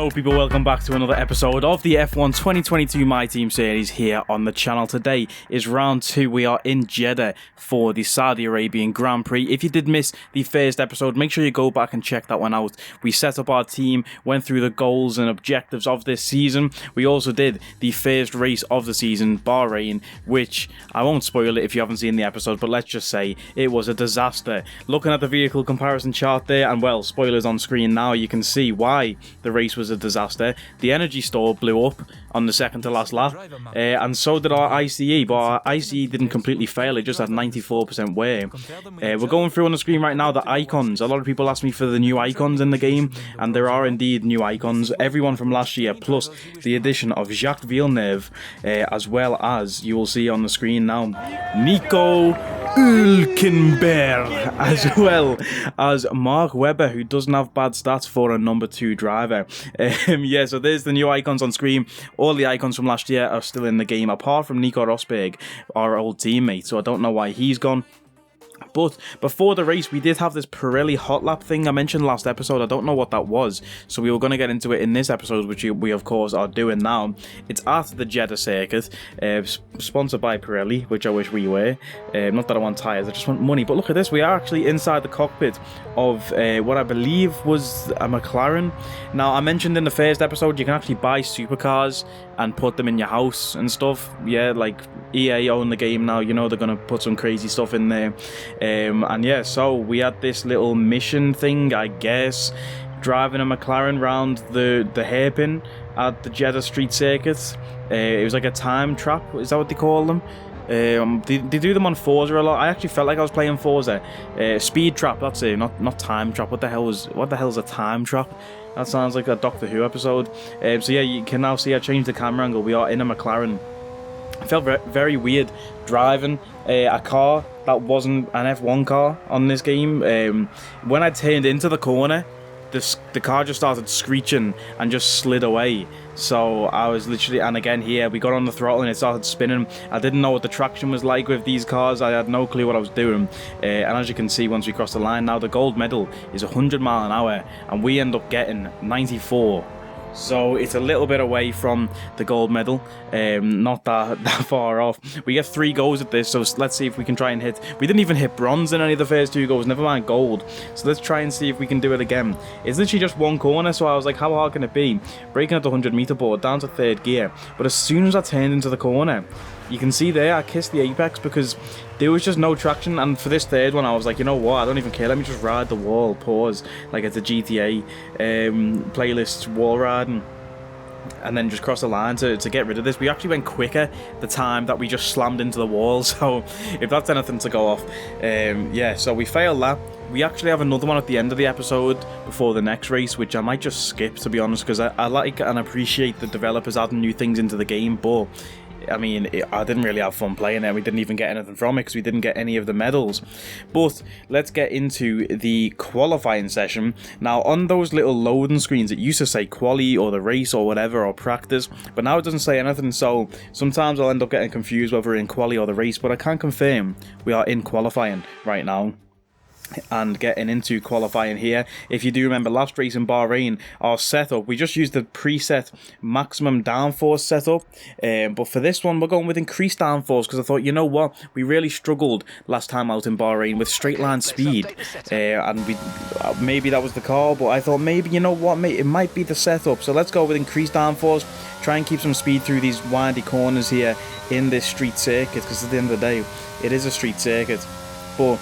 Hello people, welcome back to another episode of the F1 2022 My Team series here on the channel. Today is round 2. We are in Jeddah for the Saudi Arabian Grand Prix. If you did miss the first episode, make sure you go back and check that one out. We set up our team, went through the goals and objectives of this season. We also did the first race of the season, Bahrain, which I won't spoil it if you haven't seen the episode, but let's just say it was a disaster. Looking at the vehicle comparison chart there, and well, spoilers on screen now, you can see why the race was a disaster. The energy store blew up on the second to last lap, and so did our ICE, but our ICE didn't completely fail, it just had 94% wear. We're going through on the screen right now the icons. A lot of people ask me for the new icons in the game, and there are indeed new icons, everyone from last year, plus the addition of Jacques Villeneuve, as well as, you will see on the screen now, Nico Hülkenberg, as well as Mark Webber, who doesn't have bad stats for a number 2 driver. Yeah, so there's the new icons on screen. All the icons from last year are still in the game, apart from Nico Rosberg, our old teammate, so I don't know why he's gone. But before the race, we did have this Pirelli Hotlap thing I mentioned last episode. I don't know what that was, so we were going to get into it in this episode, which we of course are doing now. It's at the Jeddah circuit, sponsored by Pirelli, which I wish we were. Not that I want tyres, I just want money. But look at this, we are actually inside the cockpit of what I believe was a McLaren. Now, I mentioned in the first episode, you can actually buy supercars and put them in your house and stuff. Yeah, like EA own the game now, you know they're going to put some crazy stuff in there. And yeah, so we had this little mission thing, I guess, driving a McLaren round the hairpin at the Jeddah Street Circuit. It was like a time trap, is that what they call them? They do them on Forza a lot. I actually felt like I was playing Forza. Speed trap, that's it, not time trap. What the hell is a time trap? That sounds like a Doctor Who episode. So yeah, you can now see I changed the camera angle. We are in a McLaren. It felt very weird driving a car that wasn't an F1 car on this game. When I turned into the corner, the car just started screeching and just slid away. So I was literally, and again here, we got on the throttle and it started spinning. I didn't know what the traction was like with these cars. I had no clue what I was doing. And as you can see, once we cross the line, now the gold medal is 100 miles an hour, and we end up getting 94. So it's a little bit away from the gold medal, not that far off. We get 3 goals at this, so let's see if we can try and hit. We didn't even hit bronze in any of the first 2 goals, never mind gold. So let's try and see if we can do it again. It's literally just one corner, so I was like, how hard can it be? Breaking at the 100-meter board, down to 3rd gear. But as soon as I turned into the corner, you can see there, I kissed the apex because there was just no traction. And for this 3rd one, I was like, you know what, I don't even care, let me just ride the wall, pause, like it's a GTA playlist wall riding, and then just cross the line to get rid of this. We actually went quicker the time that we just slammed into the wall, so if that's anything to go off. Yeah, so we failed that. We actually have another one at the end of the episode before the next race, which I might just skip, to be honest, because I like and appreciate the developers adding new things into the game, but I mean, I didn't really have fun playing it. We didn't even get anything from it because we didn't get any of the medals. But let's get into the qualifying session. Now, on those little loading screens, it used to say quali or the race or whatever, or practice, but now it doesn't say anything. So sometimes I'll end up getting confused whether we're in quali or the race, but I can confirm we are in qualifying right now and getting into qualifying here. If you do remember last race in Bahrain, our setup, we just used the preset maximum downforce setup, but for this one we're going with increased downforce because I thought, you know what, we really struggled last time out in Bahrain with straight line speed, and we maybe that was the car, but I thought maybe, you know what, it might be the setup, so let's go with increased downforce, try and keep some speed through these windy corners here in this street circuit, because at the end of the day it is a street circuit. But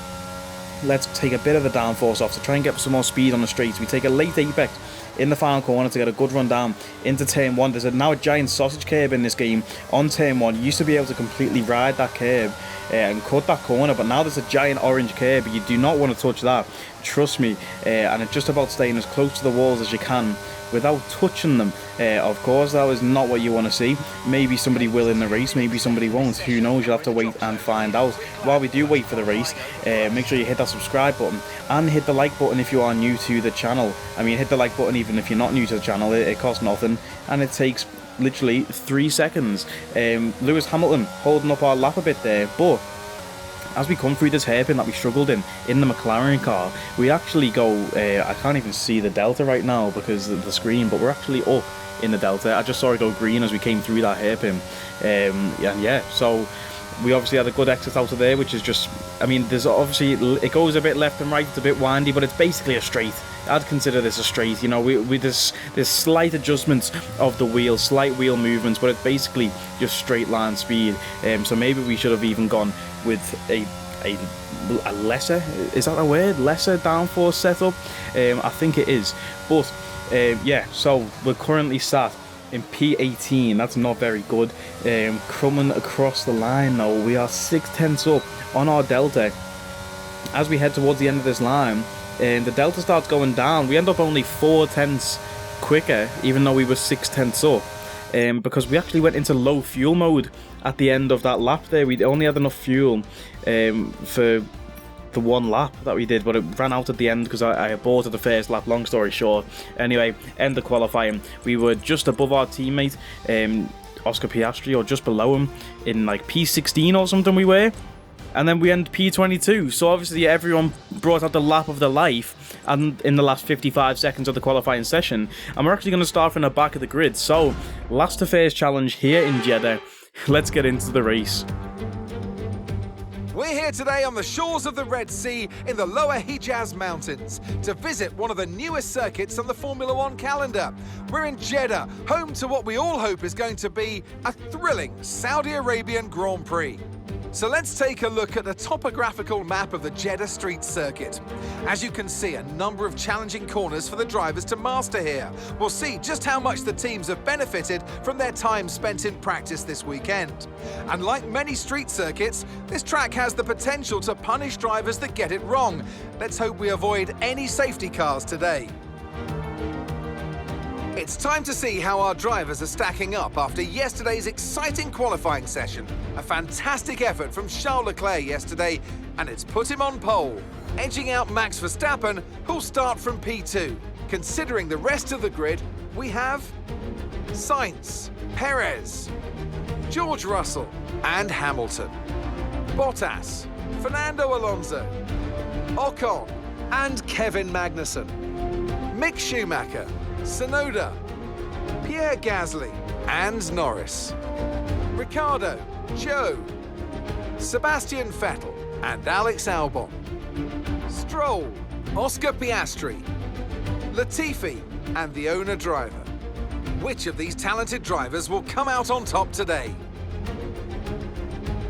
let's take a bit of the downforce off to try and get some more speed on the straights. We take a late apex in the final corner to get a good run down into turn 1. There's now a giant sausage curb in this game on turn 1. You used to be able to completely ride that curb and cut that corner, but now there's a giant orange curb. You do not want to touch that, trust me, and it's just about staying as close to the walls as you can without touching them. Of course, that is not what you want to see. Maybe somebody will in the race, maybe somebody won't, who knows, you'll have to wait and find out. While we do wait for the race, make sure you hit that subscribe button and hit the like button if you are new to the channel. I mean, hit the like button even if you're not new to the channel, it costs nothing and it takes literally 3 seconds. Lewis Hamilton holding up our lap a bit there, but as we come through this hairpin that we struggled in the McLaren car, we actually go, I can't even see the delta right now because of the screen, but we're actually up in the delta. I just saw it go green as we came through that hairpin. Yeah, so we obviously had a good exit out of there, which is just, I mean, there's obviously, it goes a bit left and right, it's a bit windy, but it's basically a straight. I'd consider this a straight, you know, there's slight adjustments of the wheel, slight wheel movements, but it's basically just straight line speed. So maybe we should have even gone with a lesser, is that a word? Lesser downforce setup? I think it is. But yeah, so we're currently sat in P18. That's not very good. Coming across the line now, we are 6/10 up on our delta. As we head towards the end of this line, the delta starts going down. We end up only 4/10 quicker, even though we were 6/10 up, because we actually went into low fuel mode at the end of that lap there. We only had enough fuel for the one lap that we did, but it ran out at the end because I aborted the first lap, long story short. Anyway, end of qualifying. We were just above our teammate, Oscar Piastri, or just below him in like P16 or something we were. And then we end P22. So obviously everyone brought out the lap of their life and in the last 55 seconds of the qualifying session. And we're actually going to start from the back of the grid. So, last to first challenge here in Jeddah. Let's get into the race. We're here today on the shores of the Red Sea in the Lower Hijaz Mountains to visit one of the newest circuits on the Formula One calendar. We're in Jeddah, home to what we all hope is going to be a thrilling Saudi Arabian Grand Prix. So let's take a look at the topographical map of the Jeddah Street Circuit. As you can see, a number of challenging corners for the drivers to master here. We'll see just how much the teams have benefited from their time spent in practice this weekend. And like many street circuits, this track has the potential to punish drivers that get it wrong. Let's hope we avoid any safety cars today. It's time to see how our drivers are stacking up after yesterday's exciting qualifying session. A fantastic effort from Charles Leclerc yesterday, and it's put him on pole, edging out Max Verstappen, who'll start from P2. Considering the rest of the grid, we have Sainz, Perez, George Russell and Hamilton, Bottas, Fernando Alonso, Ocon and Kevin Magnussen, Mick Schumacher, Tsunoda, Pierre Gasly and Norris, Ricciardo, Joe, Sebastian Vettel and Alex Albon, Stroll, Oscar Piastri, Latifi and the owner driver. Which of these talented drivers will come out on top today?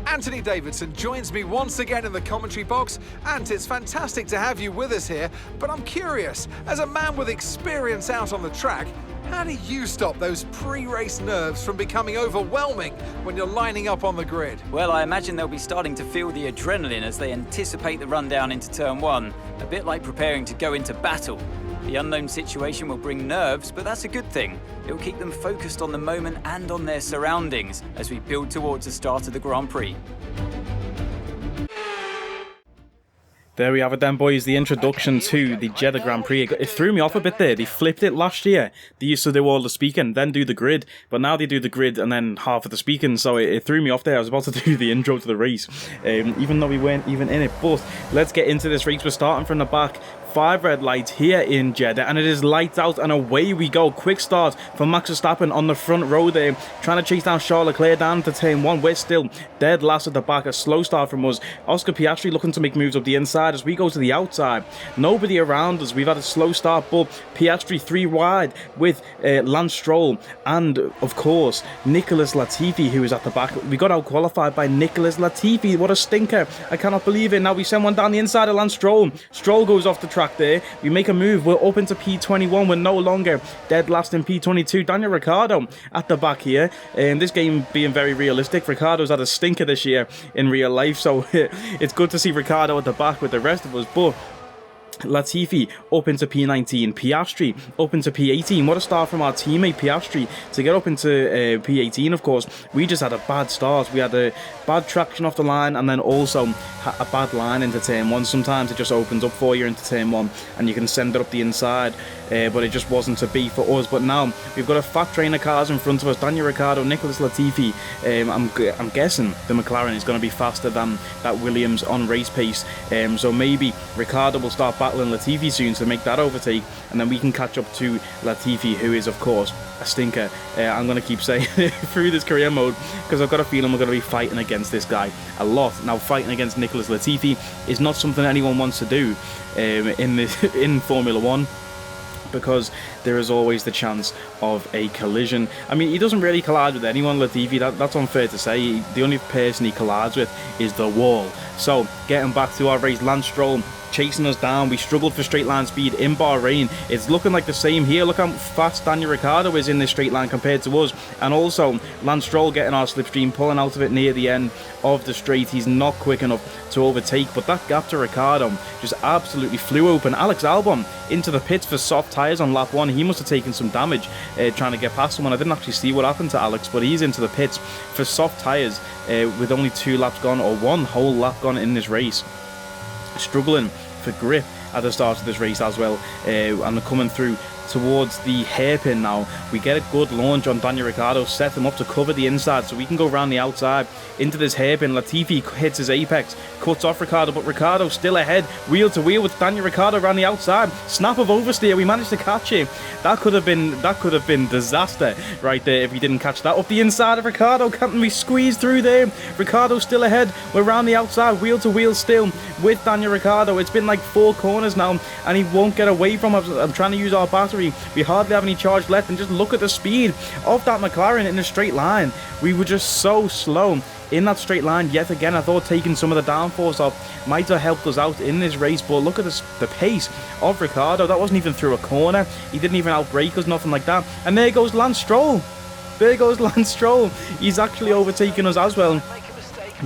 Anthony Davidson joins me once again in the commentary box, and it's fantastic to have you with us here, but I'm curious, as a man with experience out on the track, how do you stop those pre-race nerves from becoming overwhelming when you're lining up on the grid? Well, I imagine they'll be starting to feel the adrenaline as they anticipate the run down into turn one, a bit like preparing to go into battle. The unknown situation will bring nerves, but that's a good thing. It will keep them focused on the moment and on their surroundings as we build towards the start of the Grand Prix. There we have it then, boys, the introduction to the Jeddah Grand Prix. It threw me off a bit there. They flipped it last year. They used to do all the speaking, then do the grid, but now they do the grid and then half of the speaking, so it threw me off there. I was about to do the intro to the race, even though we weren't even in it. But let's get into this race. We're starting from the back. 5 red lights here in Jeddah, and it is lights out and away we go. Quick start for Max Verstappen on the front row there, trying to chase down Charles Leclerc down to turn 1. We're still dead last at the back. A slow start from us. Oscar Piastri looking to make moves up the inside as we go to the outside. Nobody around us. We've had a slow start, but Piastri 3 wide with Lance Stroll and, of course, Nicholas Latifi, who is at the back. We got out qualified by Nicholas Latifi. What a stinker. I cannot believe it. Now we send one down the inside of Lance Stroll. Stroll goes off the track there. We make a move. We're up into P21. We're no longer dead last in P22. Daniel Ricciardo at the back here. This game being very realistic. Ricciardo's had a stinker this year in real life, so it's good to see Ricciardo at the back with the rest of us. But Latifi up into P19, Piastri up into P18. What a start from our teammate Piastri to get up into P18. Of course, we just had a bad start. We had a bad traction off the line, and then also a bad line into turn 1. Sometimes it just opens up for you into turn 1 and you can send it up the inside, but it just wasn't to be for us. But now we've got a fat train of cars in front of us. Daniel Ricciardo, Nicholas Latifi. I'm guessing the McLaren is going to be faster than that Williams on race pace, so maybe Ricciardo will start battling Latifi soon to make that overtake, and then we can catch up to Latifi, who is of course a stinker. I'm going to keep saying through this career mode, because I've got a feeling we're going to be fighting against this guy a lot. Now, fighting against Nicholas Latifi is not something anyone wants to do in Formula 1, because there is always the chance of a collision. I mean, he doesn't really collide with anyone, Latifi. That's unfair to say. The only person he collides with is the wall. So, getting back to our race, Lance Stroll chasing us down. We struggled for straight line speed in Bahrain. It's looking like the same here. Look how fast Daniel Ricciardo is in this straight line compared to us. And also, Lance Stroll getting our slipstream, pulling out of it near the end of the straight. He's not quick enough to overtake, but that gap to Ricciardo just absolutely flew open. Alex Albon into the pits for soft tyres on lap 1. He must have taken some damage trying to get past someone. I didn't actually see what happened to Alex, but he's into the pits for soft tyres with only 2 laps gone, or 1 whole lap gone in this race. Struggling for grip at the start of this race as well, and coming through towards the hairpin now. We get a good launch on Daniel Ricciardo, set him up to cover the inside so we can go around the outside into this hairpin. Latifi hits his apex, cuts off Ricciardo, but Ricciardo still ahead, wheel to wheel with Daniel Ricciardo around the outside. Snap of oversteer, we managed to catch him. That could have been disaster right there if we didn't catch that. Up the inside of Ricciardo, can't we squeeze through there? Ricciardo still ahead, we're around the outside, wheel to wheel still with Daniel Ricciardo. It's been like 4 corners now and he won't get away from us. I'm trying to use our battery. We hardly have any charge left, and just look at the speed of that McLaren in a straight line. We were just so slow in that straight line yet again. I thought taking some of the downforce off might have helped us out in this race, but look at the pace of Ricciardo. That wasn't even through a corner. He didn't even outbrake us, nothing like that. And there goes Lance Stroll. There goes Lance Stroll. He's actually overtaken us as well,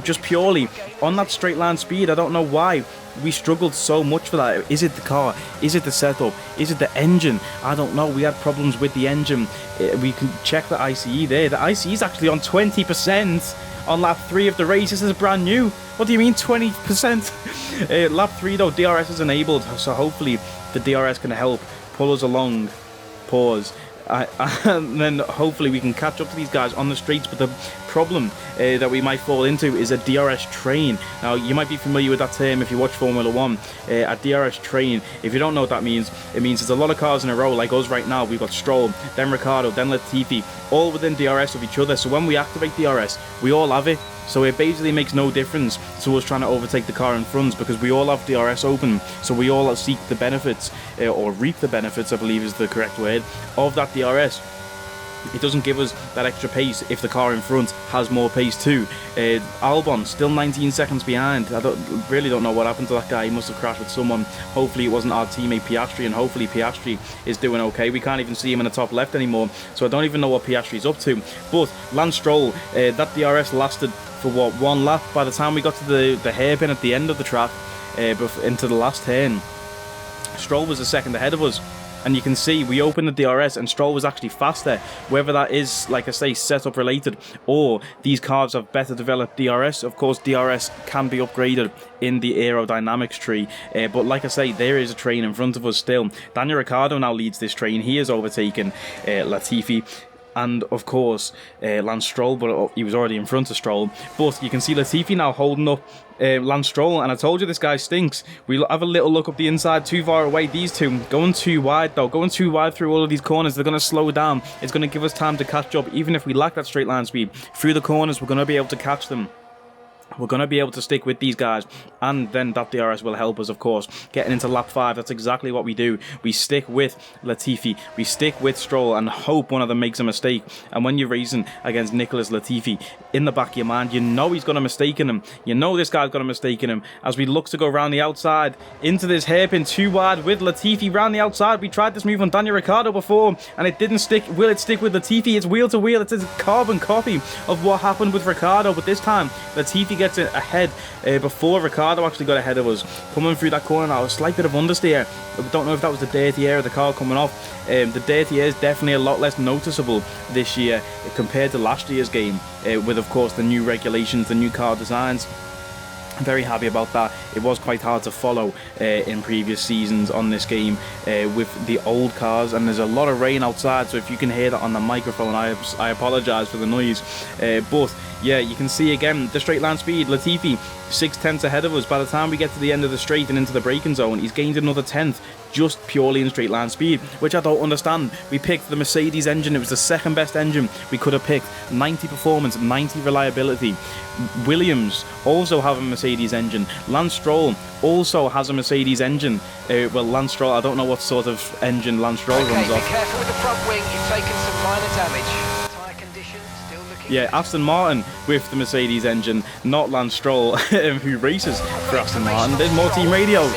just purely on that straight line speed. I don't know why we struggled so much for that. Is it the car? Is it the setup? Is it the engine? I don't know. We had problems with the engine. We can check the ICE there. The ICE is actually on 20% on lap 3 of the race. This is brand new. What do you mean 20%? Lap 3 though, DRS is enabled, so hopefully the DRS can help pull us along. Pause. And then hopefully we can catch up to these guys on the straights. But the problem that we might fall into is a DRS train. Now, you might be familiar with that term if you watch Formula 1. A DRS train, if you don't know what that means, it means there's a lot of cars in a row like us right now. We've got Stroll, then Ricciardo, then Latifi, all within DRS of each other. So when we activate DRS, we all have it. So it basically makes no difference to us trying to overtake the car in front, because we all have DRS open. So we all seek the benefits, or reap the benefits, I believe is the correct word, of that DRS. It doesn't give us that extra pace if the car in front has more pace too. Albon still 19 seconds behind. I really don't know what happened to that guy. He must have crashed with someone. Hopefully it wasn't our teammate Piastri, and hopefully Piastri is doing okay. We can't even see him in the top left anymore, so I don't even know what Piastri's up to. But Lance Stroll, that DRS lasted for what, 1 lap. By the time we got to the hairpin at the end of the track, into the last turn, Stroll was a second ahead of us. And you can see we opened the DRS and Stroll was actually faster. Whether that is, like I say, setup related, or these cars have better developed DRS. Of course, DRS can be upgraded in the aerodynamics tree. But like I say, there is a train in front of us still. Daniel Ricciardo now leads this train. He has overtaken Latifi. And of course, Lance Stroll, but he was already in front of Stroll. But you can see Latifi now holding up Lance Stroll, and I told you this guy stinks. We'll have a little look up the inside, too far away. These two going too wide though, going too wide through all of these corners. They're going to slow down. It's going to give us time to catch up. Even if we lack that straight line speed through the corners, we're going to be able to catch them. We're going to be able to stick with these guys, and then that DRS will help us, of course. Getting into lap 5, that's exactly what we do. We stick with Latifi, we stick with Stroll, and hope one of them makes a mistake. And when you're racing against Nicholas Latifi, in the back of your mind, you know he's going to mistake him. You know this guy's going to mistake him. As we look to go around the outside, into this hairpin too wide with Latifi round the outside. We tried this move on Daniel Ricciardo before, and it didn't stick. Will it stick with Latifi? It's wheel to wheel. It's a carbon copy of what happened with Ricciardo, but this time, Latifi actually gets it ahead before Ricciardo actually got ahead of us. Coming through that corner now, a slight bit of understeer. I don't know if that was the dirty air of the car coming off. The dirty air is definitely a lot less noticeable this year compared to last year's game, with of course the new regulations, the new car designs. I'm very happy about that. It was quite hard to follow in previous seasons on this game with the old cars, and there's a lot of rain outside, so if you can hear that on the microphone, I apologise for the noise. But yeah, you can see again the straight line speed. Latifi 6/10 ahead of us. By the time we get to the end of the straight and into the braking zone, he's gained another 10th just purely in straight line speed, which I don't understand. We picked the Mercedes engine. It was the second best engine we could have picked. 90 performance, 90 reliability. Williams also have a Mercedes engine. Lance Stroll also has a Mercedes engine. Well, Lance Stroll, I don't know what sort of engine Lance Stroll runs off. Be careful with the front wing. You've taken some minor damage. Tyre condition still looking. Yeah, Aston Martin with the Mercedes engine, not Lance Stroll, who races for Aston Martin. There's more team radio.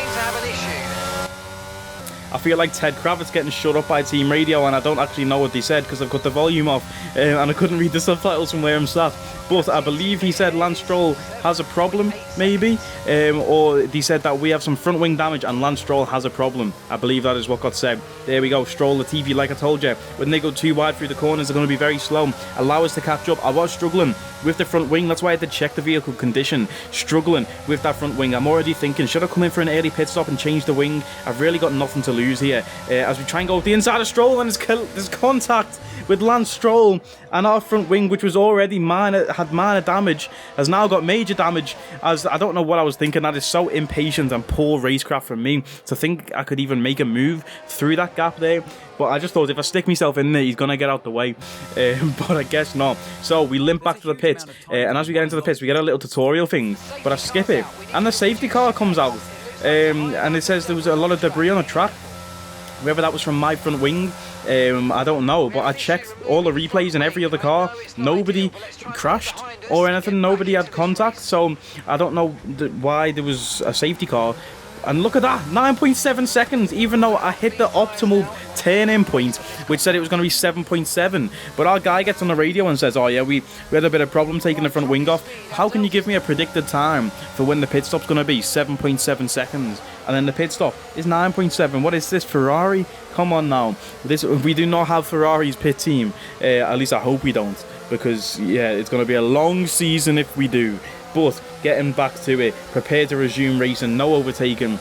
I feel like Ted Kravitz getting shut up by team radio, and I don't actually know what they said because I've got the volume off and I couldn't read the subtitles from where I'm sat. But I believe he said Lance Stroll has a problem, maybe, or they said that we have some front wing damage and Lance Stroll has a problem. I believe that is what got said. There we go, Stroll, Latifi, like I told you, when they go too wide through the corners, they're going to be very slow. Allow us to catch up. I was struggling with the front wing, that's why I had to check the vehicle condition. Struggling with that front wing. I'm already thinking, should I come in for an early pit stop and change the wing? I've really got nothing to lose here. As we try and go up the inside of Stroll, and there's contact with Lance Stroll, and our front wing, which was already had minor damage, has now got major damage. As I don't know what I was thinking. That is so impatient and poor racecraft from me to think I could even make a move through that gap there. But I just thought if I stick myself in there, he's going to get out the way. But I guess not. So we limp back to the pits. And as we get into the pits, we get a little tutorial thing. But I skip it. And the safety car comes out. And it says there was a lot of debris on the track. Whether that was from my front wing, I don't know. But I checked all the replays in every other car. Nobody crashed or anything. Nobody had contact. So I don't know why there was a safety car. And look at that, 9.7 seconds, even though I hit the optimal turn-in point, which said it was going to be 7.7. But our guy gets on the radio and says, oh yeah, we had a bit of problem taking the front wing off. How can you give me a predicted time for when the pit stop's going to be? 7.7 seconds. And then the pit stop is 9.7. What is this, Ferrari? Come on now. We do not have Ferrari's pit team. At least I hope we don't. Because, yeah, it's going to be a long season if we do. But getting back to it, prepared to resume racing, no overtaking.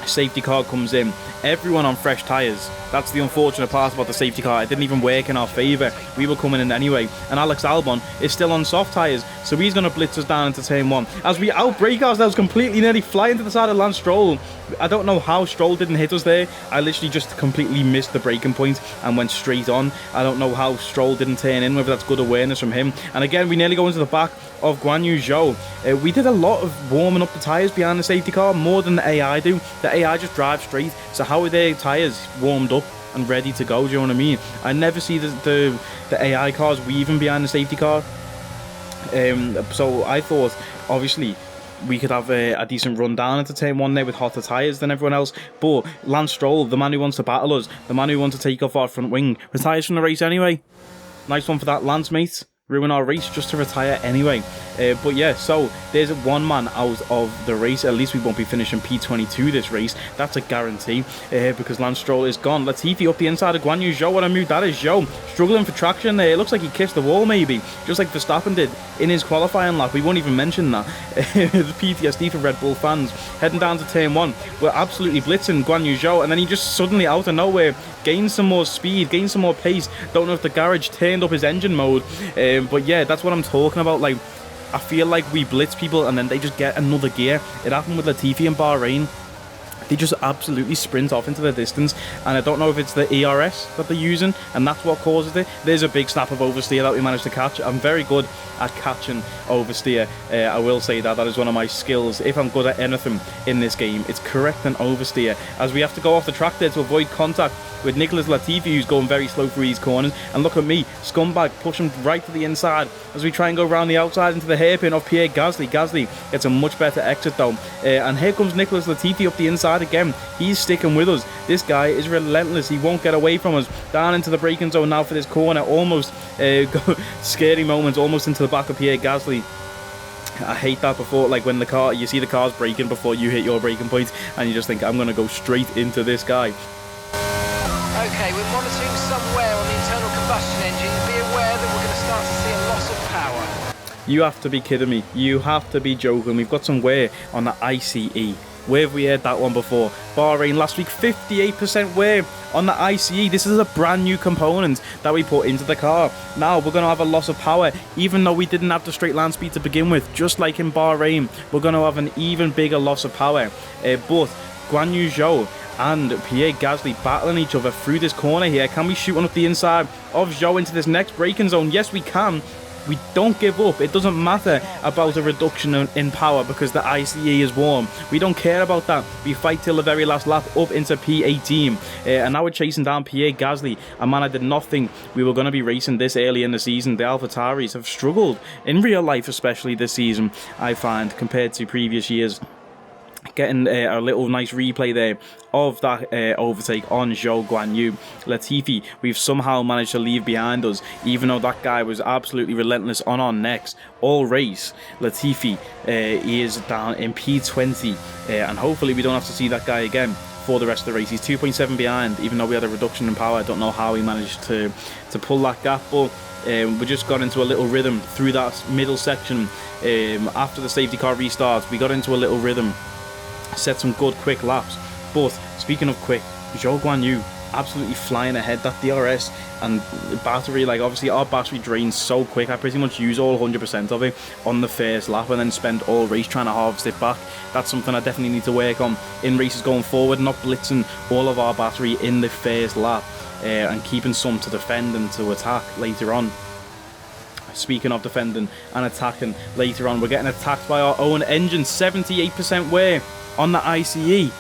Safety car comes in, everyone on fresh tyres. That's the unfortunate part about the safety car. It didn't even work in our favour. We were coming in anyway, and Alex Albon is still on soft tyres, so he's going to blitz us down into turn 1 as we outbrake ourselves completely, nearly flying to the side of Lance Stroll. I don't know how Stroll didn't hit us there. I literally just completely missed the braking point and went straight on. I don't know how Stroll didn't turn in, whether that's good awareness from him. And again, we nearly go into the back of Guan Yu Zhou. We did a lot of warming up the tyres behind the safety car, more than the AI do. The AI just drive straight, so how are their tyres warmed up and ready to go? Do you know what I mean? I never see the AI cars weaving behind the safety car. So I thought, obviously, we could have a decent run down into turn 1 there with hotter tyres than everyone else. But Lance Stroll, the man who wants to battle us, the man who wants to take off our front wing, retires from the race anyway. Nice one for that, Lance, mate. Ruin our race just to retire anyway. But yeah, so there's one man out of the race. At least we won't be finishing P22 this race. That's a guarantee, because Lance Stroll is gone. Latifi up the inside of Guan Yu Zhou. What a move that is. Zhou struggling for traction there. It looks like he kissed the wall maybe, just like Verstappen did in his qualifying lap. We won't even mention that. The PTSD for Red Bull fans. Heading down to turn 1. We're absolutely blitzing Guan Yu Zhou, and then he just suddenly out of nowhere gains some more speed, gains some more pace. Don't know if the garage turned up his engine mode, but yeah, that's what I'm talking about. Like, I feel like we blitz people and then they just get another gear. It happened with Latifi and Bahrain. They just absolutely sprint off into the distance, and I don't know if it's the ERS that they're using and that's what causes it. There's a big snap of oversteer that we managed to catch. I'm very good at catching oversteer. I will say that is one of my skills. If I'm good at anything in this game, it's correcting oversteer, as we have to go off the track there to avoid contact with Nicholas Latifi, who's going very slow through these corners. And look at me, scumbag, pushing right to the inside as we try and go around the outside into the hairpin of Pierre Gasly. Gasly gets a much better exit though, and here comes Nicholas Latifi up the inside again. He's sticking with us. This guy is relentless. He won't get away from us. Down into the braking zone now for this corner. Almost scary moments, almost into the back of Pierre Gasly. I hate that before, like when you see the car's braking before you hit your braking point, and you just think, I'm going to go straight into this guy. Okay, we're monitoring some wear on the internal combustion engine. Be aware that we're going to start to see a loss of power. You have to be kidding me. You have to be joking. We've got some wear on the ICE. Where have we heard that one before? Bahrain last week, 58% wear on the ICE. This is a brand new component that we put into the car. Now we're going to have a loss of power, even though we didn't have the straight line speed to begin with. Just like in Bahrain, we're going to have an even bigger loss of power. But Guan Yu Zhou and Pierre Gasly battling each other through this corner here. Can we shoot on up the inside of Zhou into this next braking zone? Yes, we can. We don't give up. It doesn't matter about a reduction in power because the ICE is warm. We don't care about that. We fight till the very last lap up into P18. And now we're chasing down Pierre Gasly. And man, I did not think we were going to be racing this early in the season. The AlphaTauris have struggled in real life, especially this season, I find, compared to previous years. Getting a little nice replay there of that overtake on Zhou Guanyu. Latifi, we've somehow managed to leave behind us, even though that guy was absolutely relentless on our necks all race. Latifi is down in P20, and hopefully we don't have to see that guy again for the rest of the race. He's 2.7 behind, even though we had a reduction in power. I don't know how he managed to pull that gap, but we just got into a little rhythm through that middle section. After the safety car restarts, we got into a little rhythm, set some good quick laps. But speaking of quick, Zhou Guanyu absolutely flying ahead. That DRS and battery, like obviously our battery drains so quick. I pretty much use all 100% of it on the first lap and then spend all race trying to harvest it back. That's something I definitely need to work on in races going forward, not blitzing all of our battery in the first lap and keeping some to defend and to attack later on. Speaking of defending and attacking later on, we're getting attacked by our own engine. 78% wear on the ICE.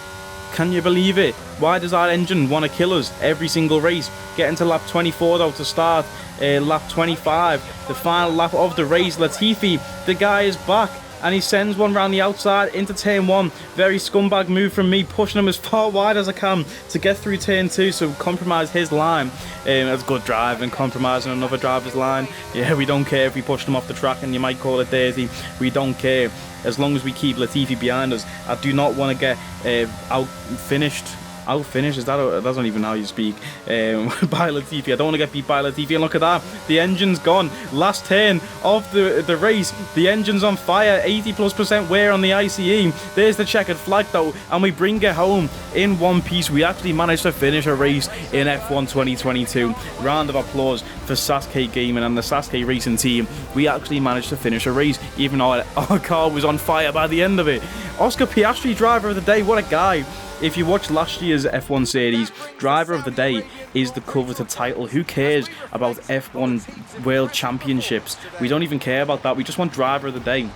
Can you believe it? Why does our engine want to kill us every single race? Getting to lap 24 though to start lap 25, the final lap of the race. Latifi, the guy is back, and he sends one round the outside into turn 1. Very scumbag move from me, pushing him as far wide as I can to get through turn 2, so compromise his line. That's good driving, compromising another driver's line. Yeah, we don't care if we push them off the track, and you might call it dirty. We don't care as long as we keep Latifi behind us. I do not want to get outfinished, is that that's not even how you speak, by Latifi. I don't want to get beat by Latifi. And look at that, the engine's gone. Last turn of the race, the engine's on fire. 80+% wear on the ICE. There's the checkered flag though, and we bring it home in one piece. We actually managed to finish a race in F1 2022. Round of applause for Sasuke Gaming and the Sasuke Racing team. We actually managed to finish a race, even though our car was on fire by the end of it. Oscar Piastri, driver of the day. What a guy. If you watched last year's F1 series, driver of the day is the coveted title. Who cares about F1 World Championships? We don't even care about that. We just want driver of the day.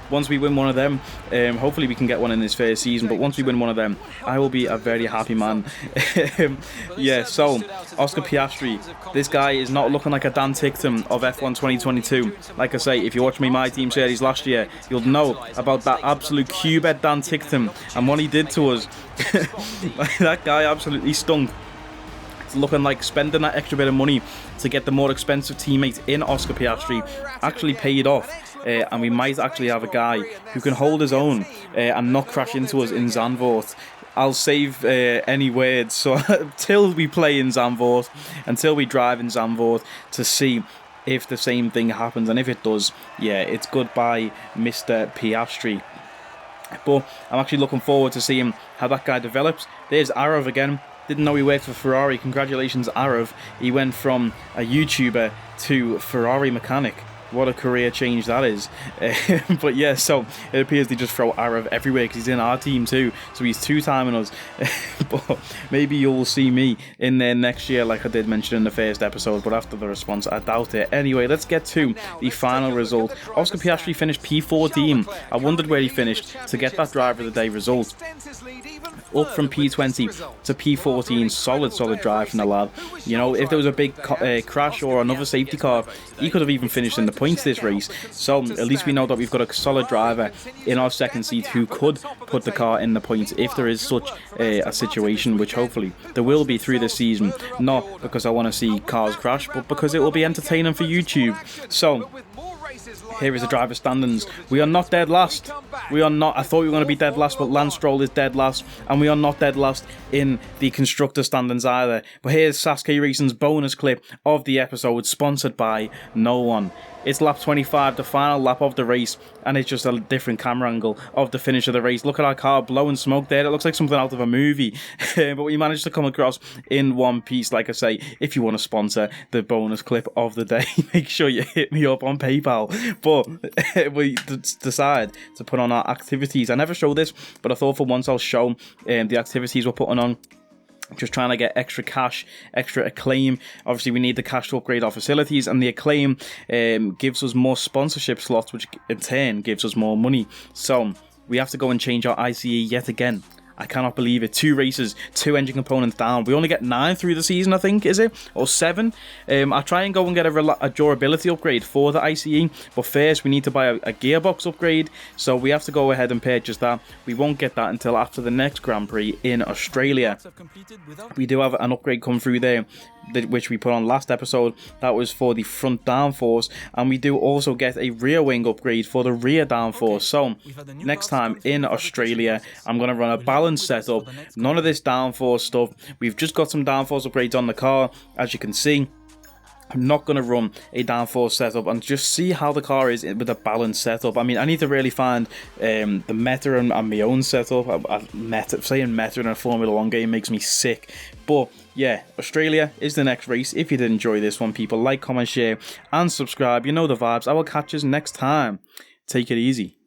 Once we win one of them, hopefully we can get one in this first season, but once we win one of them, I will be a very happy man. Yeah, so Oscar Piastri, this guy is not looking like a Dan Ticktum of F1 2022. Like I say, if you watched me My Team series last year, you'll know about that absolute cubed Dan Ticktum and what he did to us. That guy absolutely stunk. It's looking like spending that extra bit of money to get the more expensive teammate in Oscar Piastri actually paid off. And we might actually have a guy who can hold his own and not crash into us in Zandvoort. I'll save any words so until we play in Zandvoort, until we drive in Zandvoort, to see if the same thing happens. And if it does, yeah, it's goodbye Mr. Piastri. But I'm actually looking forward to seeing how that guy develops. There's Arav again. Didn't know he worked for Ferrari. Congratulations, Arav. He went from a YouTuber to Ferrari mechanic. What a career change that is. But yeah, so it appears they just throw Arav everywhere because he's in our team too. So he's two-timing us. But maybe you'll see me in there next year, like I did mention in the first episode. But after the response, I doubt it. Anyway, let's get to the final result. Oscar Piastri finished P14. I wondered where he finished to get that driver of the day result. Up from P20 to P14, solid drive from the lad. You know, if there was a big crash or another safety car, he could have even finished in the points this race. So at least we know that we've got a solid driver in our second seat who could put the car in the points if there is such a situation, which hopefully there will be through this season. Not because I want to see cars crash, but because it will be entertaining for YouTube. So Here is the driver standings. We are not dead last. We are not. I thought we were going to be dead last, but Lance Stroll is dead last. And we are not dead last in the constructor standings either. But here's Sasuke Racing's bonus clip of the episode, sponsored by no one. It's lap 25, the final lap of the race, and it's just a different camera angle of the finish of the race. Look at our car blowing smoke there. It looks like something out of a movie. But we managed to come across in one piece. Like I say, if you want to sponsor the bonus clip of the day, make sure you hit me up on PayPal. But we decide to put on our activities. I never show this, but I thought for once I'll show the activities we're putting on. Just trying to get extra cash, extra acclaim. Obviously, we need the cash to upgrade our facilities, and the acclaim gives us more sponsorship slots, which in turn gives us more money. So we have to go and change our ICE yet again. I cannot believe it. 2 races, 2 engine components down. We only get 9 through the season, I think, is it? Or 7. I'll try and go and get a durability upgrade for the ICE. But first, we need to buy a gearbox upgrade. So we have to go ahead and purchase that. We won't get that until after the next Grand Prix in Australia. We do have an upgrade come through there, which we put on last episode. That was for the front downforce. And we do also get a rear wing upgrade for the rear downforce. So next time in Australia, I'm going to run a balanced setup. None of this downforce stuff. We've just got some downforce upgrades on the car, as you can see. I'm not going to run a downforce setup and just see how the car is with a balanced setup. I mean, I need to really find the meta and my own setup. Saying meta in a Formula 1 game makes me sick. But yeah, Australia is the next race. If you did enjoy this one, people, like, comment, share, and subscribe. You know the vibes. I will catch you next time. Take it easy.